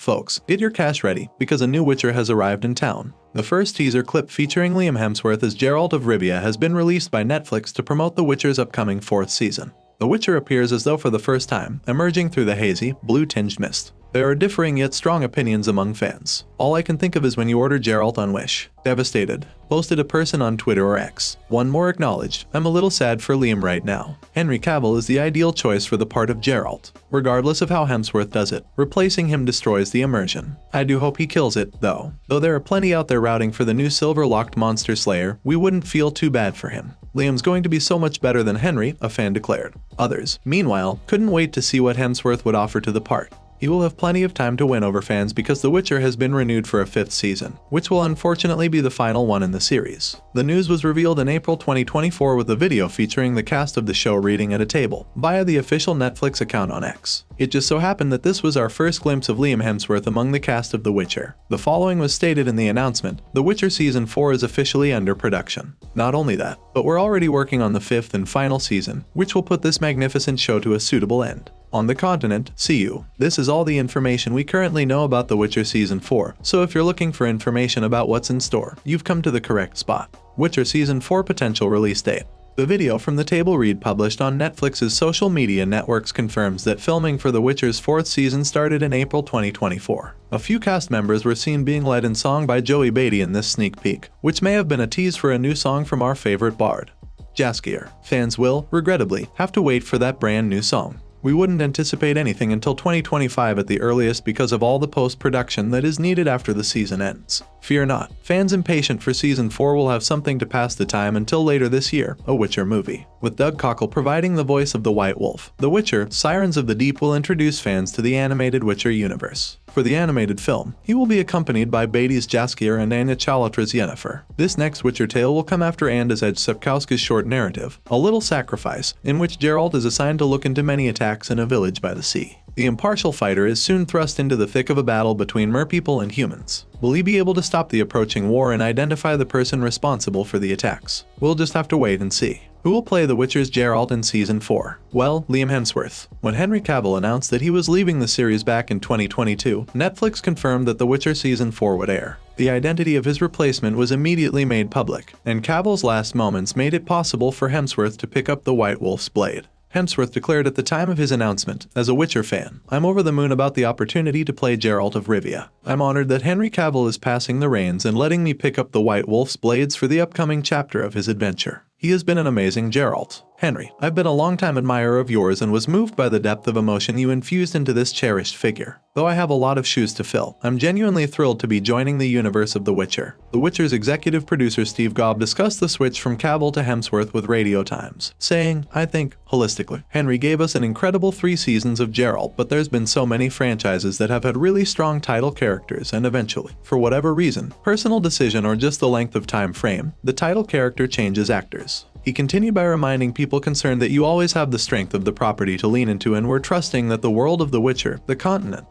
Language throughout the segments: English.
Folks, get your cash ready, because a new Witcher has arrived in town. The first teaser clip featuring Liam Hemsworth as Geralt of Rivia has been released by Netflix to promote The Witcher's upcoming 4th season. The Witcher appears as though for the first time, emerging through the hazy, blue-tinged mist. There are differing yet strong opinions among fans. All I can think of is when you order Geralt on Wish. Devastated, posted a person on Twitter or X. One more acknowledged, I'm a little sad for Liam right now. Henry Cavill is the ideal choice for the part of Geralt. Regardless of how Hemsworth does it, replacing him destroys the immersion. I do hope he kills it, though. Though there are plenty out there routing for the new silver-locked monster slayer, we wouldn't feel too bad for him. Liam's going to be so much better than Henry, a fan declared. Others, meanwhile, couldn't wait to see what Hemsworth would offer to the part. He will have plenty of time to win over fans because The Witcher has been renewed for a 5th season, which will unfortunately be the final one in the series. The news was revealed in April 2024 with a video featuring the cast of the show reading at a table, via the official Netflix account on X. It just so happened that this was our first glimpse of Liam Hemsworth among the cast of The Witcher. The following was stated in the announcement: The Witcher Season 4 is officially under production. Not only that, but we're already working on the 5th and final season, which will put this magnificent show to a suitable end. On the continent, see you. This is all the information we currently know about The Witcher Season 4, so if you're looking for information about what's in store, you've come to the correct spot. Witcher Season 4 potential release date. The video from the table read published on Netflix's social media networks confirms that filming for The Witcher's 4th season started in April 2024. A few cast members were seen being led in song by Joey Beatty in this sneak peek, which may have been a tease for a new song from our favorite bard, Jaskier. Fans will, regrettably, have to wait for that brand new song. We wouldn't anticipate anything until 2025 at the earliest because of all the post-production that is needed after the season ends. Fear not, fans impatient for Season 4 will have something to pass the time until later this year, a Witcher movie. With Doug Cockle providing the voice of the White Wolf, The Witcher, Sirens of the Deep will introduce fans to the animated Witcher universe. For the animated film, he will be accompanied by Beatty's Jaskier and Anya Chalotra's Yennefer. This next Witcher tale will come after Andrzej Sapkowski's short narrative, A Little Sacrifice, in which Geralt is assigned to look into many attacks in a village by the sea. The impartial fighter is soon thrust into the thick of a battle between merpeople and humans. Will he be able to stop the approaching war and identify the person responsible for the attacks? We'll just have to wait and see. Who will play The Witcher's Geralt in Season 4? Well, Liam Hemsworth. When Henry Cavill announced that he was leaving the series back in 2022, Netflix confirmed that The Witcher Season 4 would air. The identity of his replacement was immediately made public, and Cavill's last moments made it possible for Hemsworth to pick up the White Wolf's blade. Hemsworth declared at the time of his announcement, as a Witcher fan, I'm over the moon about the opportunity to play Geralt of Rivia. I'm honored that Henry Cavill is passing the reins and letting me pick up the White Wolf's blades for the upcoming chapter of his adventure. He has been an amazing Geralt. Henry, I've been a longtime admirer of yours and was moved by the depth of emotion you infused into this cherished figure. Though I have a lot of shoes to fill, I'm genuinely thrilled to be joining the universe of The Witcher. The Witcher's executive producer Steve Gobb discussed the switch from Cavill to Hemsworth with Radio Times, saying, I think, holistically, Henry gave us an incredible 3 seasons of Geralt, but there's been so many franchises that have had really strong title characters and eventually, for whatever reason, personal decision or just the length of time frame, the title character changes actors. He continued by reminding people concerned that you always have the strength of the property to lean into, and we're trusting that the world of The Witcher, the continent,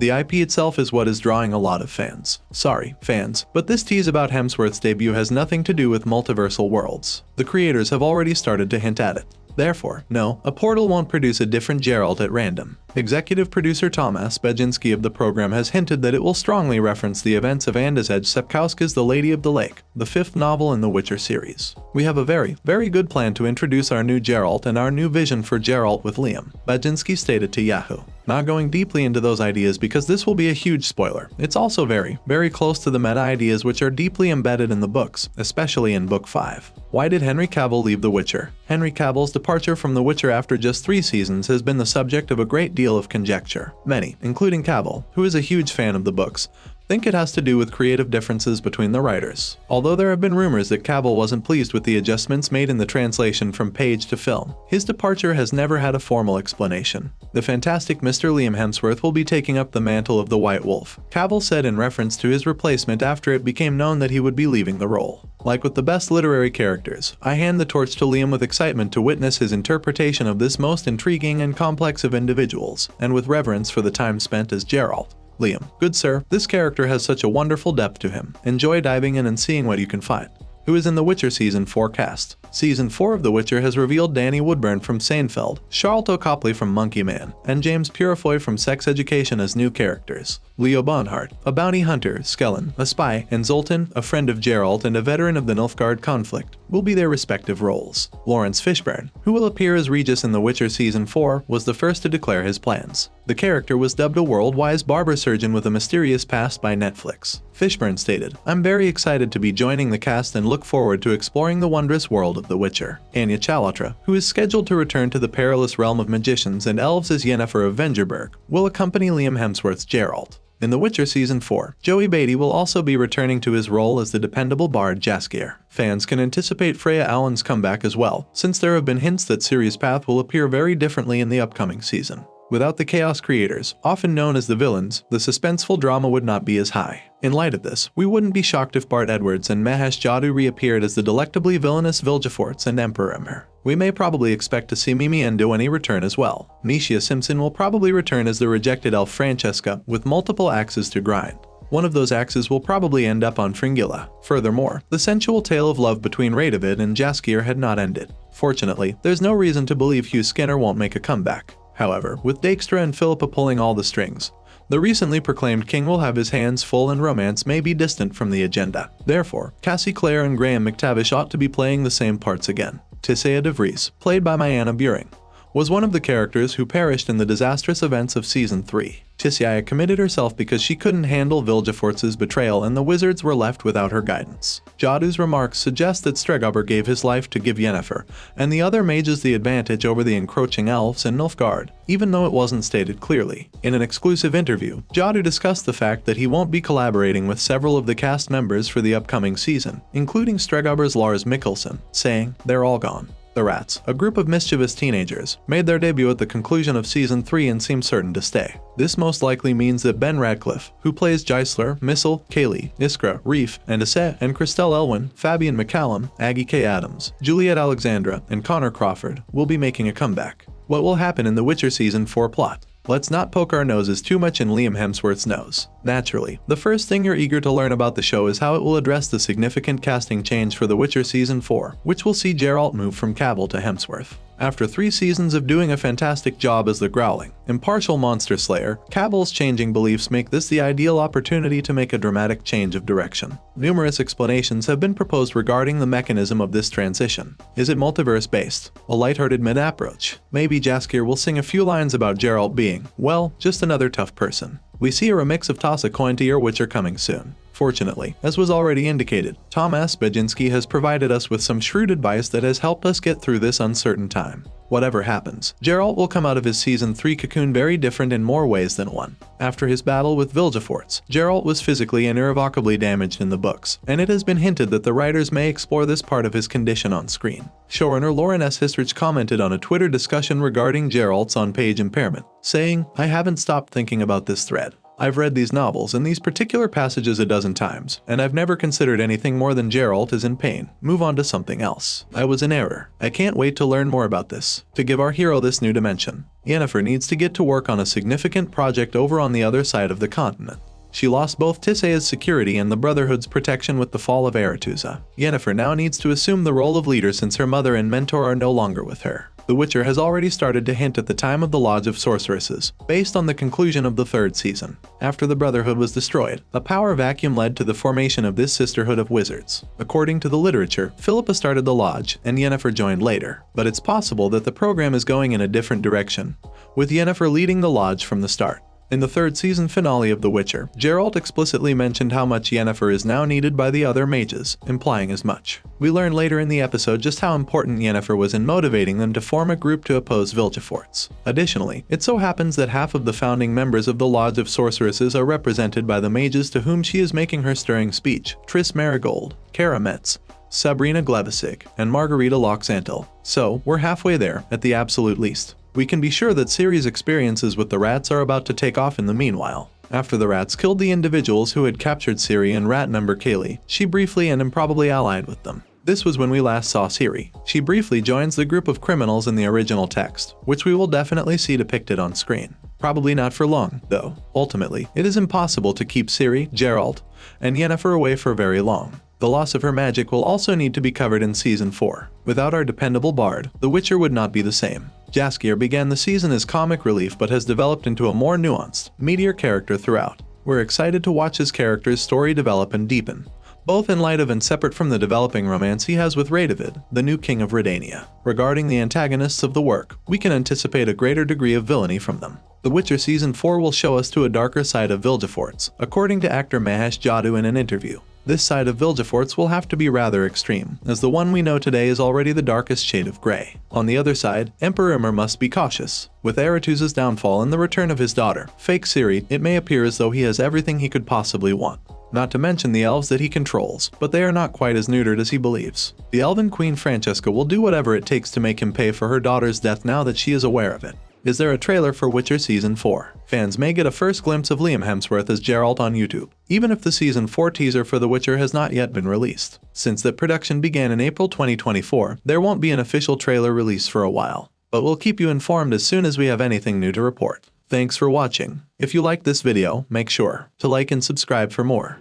the IP itself is what is drawing a lot of fans. Sorry, fans, but this tease about Hemsworth's debut has nothing to do with multiversal worlds. The creators have already started to hint at it. Therefore, no, a portal won't produce a different Geralt at random. Executive producer Tomasz Beginski of the program has hinted that it will strongly reference the events of Andrzej Sapkowski's The Lady of the Lake, the 5th novel in the Witcher series. We have a very, very good plan to introduce our new Geralt and our new vision for Geralt with Liam, Beginski stated to Yahoo. Not going deeply into those ideas because this will be a huge spoiler. It's also very, very close to the meta ideas which are deeply embedded in the books, especially in Book 5. Why did Henry Cavill leave The Witcher? Henry Cavill's departure from The Witcher after just 3 seasons has been the subject of a great deal of conjecture. Many, including Cavill, who is a huge fan of the books, think it has to do with creative differences between the writers. Although there have been rumors that Cavill wasn't pleased with the adjustments made in the translation from page to film, his departure has never had a formal explanation. The fantastic Mr. Liam Hemsworth will be taking up the mantle of the White Wolf, Cavill said in reference to his replacement after it became known that he would be leaving the role. Like with the best literary characters, I hand the torch to Liam with excitement to witness his interpretation of this most intriguing and complex of individuals, and with reverence for the time spent as Geralt. Liam, good sir, this character has such a wonderful depth to him. Enjoy diving in and seeing what you can find. who is in The Witcher Season 4 cast. Season 4 of The Witcher has revealed Danny Woodburn from Seinfeld, Charlton Copley from Monkey Man, and James Purefoy from Sex Education as new characters. Leo Bonhart, a bounty hunter, Skellen, a spy, and Zoltan, a friend of Geralt and a veteran of the Nilfgaard conflict, will be their respective roles. Lawrence Fishburne, who will appear as Regis in The Witcher Season 4, was the first to declare his plans. The character was dubbed a world-wise barber surgeon with a mysterious past by Netflix. Fishburne stated, "I'm very excited to be joining the cast and look forward to exploring the wondrous world of The Witcher." Anya Chalotra, who is scheduled to return to the perilous realm of magicians and elves as Yennefer of Vengerberg, will accompany Liam Hemsworth's Geralt. In The Witcher Season 4, Joey Beatty will also be returning to his role as the dependable bard Jaskier. Fans can anticipate Freya Allan's comeback as well, since there have been hints that Ciri's path will appear very differently in the upcoming season. Without the Chaos Creators, often known as the villains, the suspenseful drama would not be as high. In light of this, we wouldn't be shocked if Bart Edwards and Mahesh Jadoo reappeared as the delectably villainous Vilgefortz and Emperor Emhyr. We may probably expect to see Mimi Andoani return as well. Nisha Simpson will probably return as the rejected elf Francesca, with multiple axes to grind. One of those axes will probably end up on Fringilla. Furthermore, the sensual tale of love between Radovid and Jaskier had not ended. Fortunately, there's no reason to believe Hugh Skinner won't make a comeback. However, with Dijkstra and Philippa pulling all the strings, the recently proclaimed king will have his hands full and romance may be distant from the agenda. Therefore, Cassie Clare and Graham McTavish ought to be playing the same parts again. Tissaia de Vries, played by Mayanna Buring, was one of the characters who perished in the disastrous events of Season 3. Tissaia committed herself because she couldn't handle Vilgefortz's betrayal and the wizards were left without her guidance. Jadoo's remarks suggest that Stregobor gave his life to give Yennefer and the other mages the advantage over the encroaching elves in Nilfgaard, even though it wasn't stated clearly. In an exclusive interview, Jadoo discussed the fact that he won't be collaborating with several of the cast members for the upcoming season, including Stregobor's Lars Mikkelsen, saying, "They're all gone." The Rats, a group of mischievous teenagers, made their debut at the conclusion of Season 3 and seem certain to stay. This most likely means that Ben Radcliffe, who plays Gysler, Missel, Kaylee, Iskra, Reef, and Ase, and Christelle Elwyn, Fabian McCallum, Aggie K. Adams, Juliet Alexandra, and Connor Crawford will be making a comeback. What will happen in The Witcher Season 4 plot? Let's not poke our noses too much in Liam Hemsworth's nose. Naturally, the first thing you're eager to learn about the show is how it will address the significant casting change for The Witcher Season 4, which will see Geralt move from Cavill to Hemsworth. After 3 seasons of doing a fantastic job as the growling, impartial monster slayer, Cavill's changing beliefs make this the ideal opportunity to make a dramatic change of direction. Numerous explanations have been proposed regarding the mechanism of this transition. Is it multiverse-based? A lighthearted mid-approach? Maybe Jaskier will sing a few lines about Geralt being, well, just another tough person. We see a remix of Toss a Coin to Your Witcher coming soon. Fortunately, as was already indicated, Tom S. Baginski has provided us with some shrewd advice that has helped us get through this uncertain time. Whatever happens, Geralt will come out of his Season 3 cocoon very different in more ways than one. After his battle with Vilgefortz, Geralt was physically and irrevocably damaged in the books, and it has been hinted that the writers may explore this part of his condition on screen. Showrunner Lauren S. Histrich commented on a Twitter discussion regarding Geralt's on-page impairment, saying, "I haven't stopped thinking about this thread. I've read these novels and these particular passages a dozen times, and I've never considered anything more than Geralt is in pain. Move on to something else. I was in error. I can't wait to learn more about this, to give our hero this new dimension. Yennefer needs to get to work on a significant project over on the other side of the continent. She lost both Tissaia's security and the Brotherhood's protection with the fall of Aretuza. Yennefer now needs to assume the role of leader since her mother and mentor are no longer with her. The Witcher has already started to hint at the time of the Lodge of Sorceresses, based on the conclusion of the 3rd season. After the Brotherhood was destroyed, a power vacuum led to the formation of this Sisterhood of Wizards. According to the literature, Philippa started the Lodge, and Yennefer joined later, but it's possible that the program is going in a different direction, with Yennefer leading the Lodge from the start. In the 3rd season finale of The Witcher, Geralt explicitly mentioned how much Yennefer is now needed by the other mages, implying as much. We learn later in the episode just how important Yennefer was in motivating them to form a group to oppose Vilgefortz. Additionally, it so happens that half of the founding members of the Lodge of Sorceresses are represented by the mages to whom she is making her stirring speech: Triss Marigold, Kara Metz, Sabrina Glevissig, and Margarita Loxantil. So, we're halfway there, at the absolute least. We can be sure that Ciri's experiences with the rats are about to take off in the meanwhile. After the rats killed the individuals who had captured Ciri and rat number Kaylee, she briefly and improbably allied with them. This was when we last saw Ciri. She briefly joins the group of criminals in the original text, which we will definitely see depicted on screen. Probably not for long, though. Ultimately, it is impossible to keep Ciri, Geralt, and Yennefer away for very long. The loss of her magic will also need to be covered in Season 4. Without our dependable bard, The Witcher would not be the same. Jaskier began the season as comic relief but has developed into a more nuanced, meatier character throughout. We're excited to watch his character's story develop and deepen, both in light of and separate from the developing romance he has with Radovid, the new king of Redania. Regarding the antagonists of the work, we can anticipate a greater degree of villainy from them. The Witcher Season 4 will show us to a darker side of Vilgefortz, according to actor Mahesh Jadoo in an interview. This side of Vilgefortz will have to be rather extreme, as the one we know today is already the darkest shade of grey. On the other side, Emperor Imr must be cautious. With Aretus's downfall and the return of his daughter, fake Ciri, it may appear as though he has everything he could possibly want. Not to mention the elves that he controls, but they are not quite as neutered as he believes. The Elven Queen Francesca will do whatever it takes to make him pay for her daughter's death now that she is aware of it. Is there a trailer for Witcher Season 4? Fans may get a first glimpse of Liam Hemsworth as Geralt on YouTube, even if the Season 4 teaser for The Witcher has not yet been released. Since that production began in April 2024, there won't be an official trailer release for a while, but we'll keep you informed as soon as we have anything new to report. Thanks for watching. If you liked this video, make sure to like and subscribe for more.